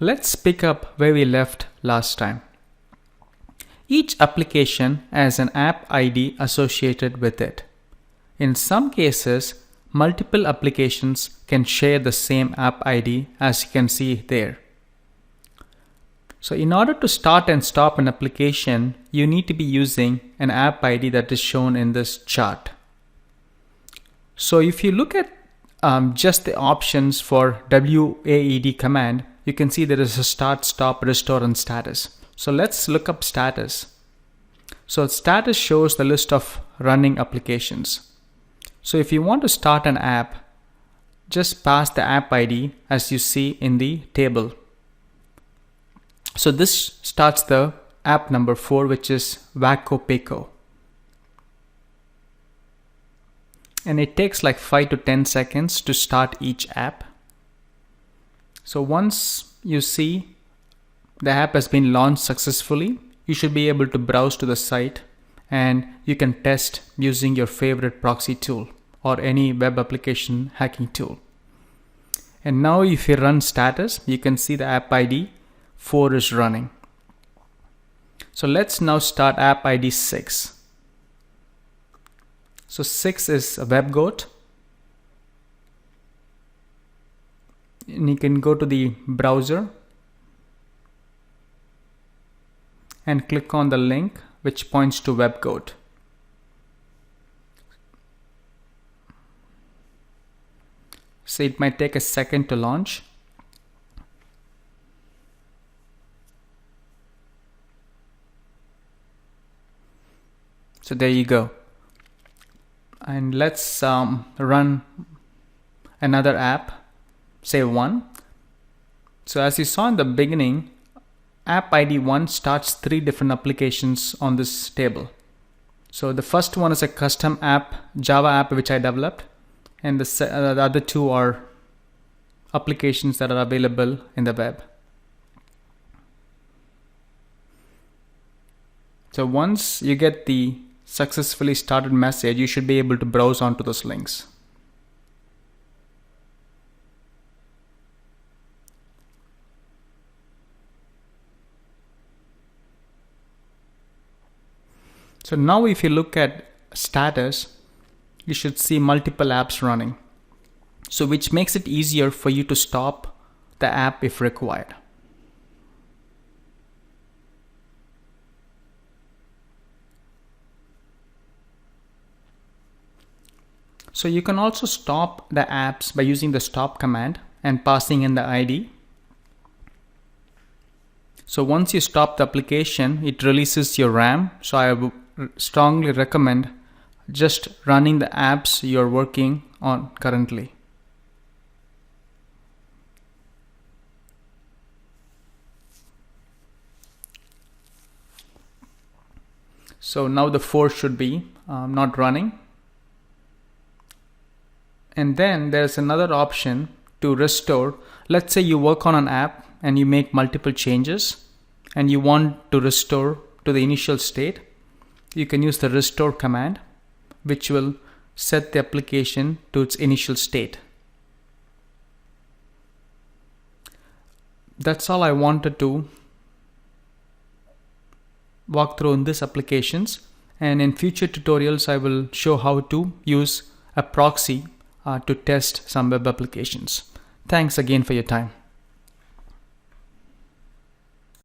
Let's pick up where we left last time. Each application has an app ID associated with it. In some cases, multiple applications can share the same app ID, as you can see there. So in order to start and stop an application, you need to be using an app ID that is shown in this chart. So if you look at just the options for WAED command, you can see there is a start, stop, restore, and status. So let's look up status. So status shows the list of running applications. So if you want to start an app, just pass the app ID as you see in the table. So this starts the app number 4, which is Wacko Peko. And it takes like 5 to 10 seconds to start each app. So once you see the app has been launched successfully, you should be able to browse to the site and you can test using your favorite proxy tool or any web application hacking tool. And now if you run status, you can see the app ID 4 is running. So let's now start app ID 6. So 6 is a WebGoat. And you can go to the browser and click on the link which points to WebGoat. So it might take a second to launch. So there you go. And let's run another app. Say 1. So as you saw in the beginning, app ID 1 starts 3 different applications on this table. So the first one is a custom app, Java app which I developed, and the other 2 are applications that are available in the web. So once you get the successfully started message, you should be able to browse onto those links. So now if you look at status, you should see multiple apps running. So which makes it easier for you to stop the app if required. So you can also stop the apps by using the stop command and passing in the ID. So once you stop the application, it releases your RAM. So I strongly recommend just running the apps you're working on currently. So now the 4 should be not running. And then there's another option to restore. Let's say you work on an app and you make multiple changes and you want to restore to the initial state. You can use the restore command, which will set the application to its initial state. That's all I wanted to walk through in this applications, and in future tutorials I will show how to use a proxy to test some web applications. Thanks again for your time.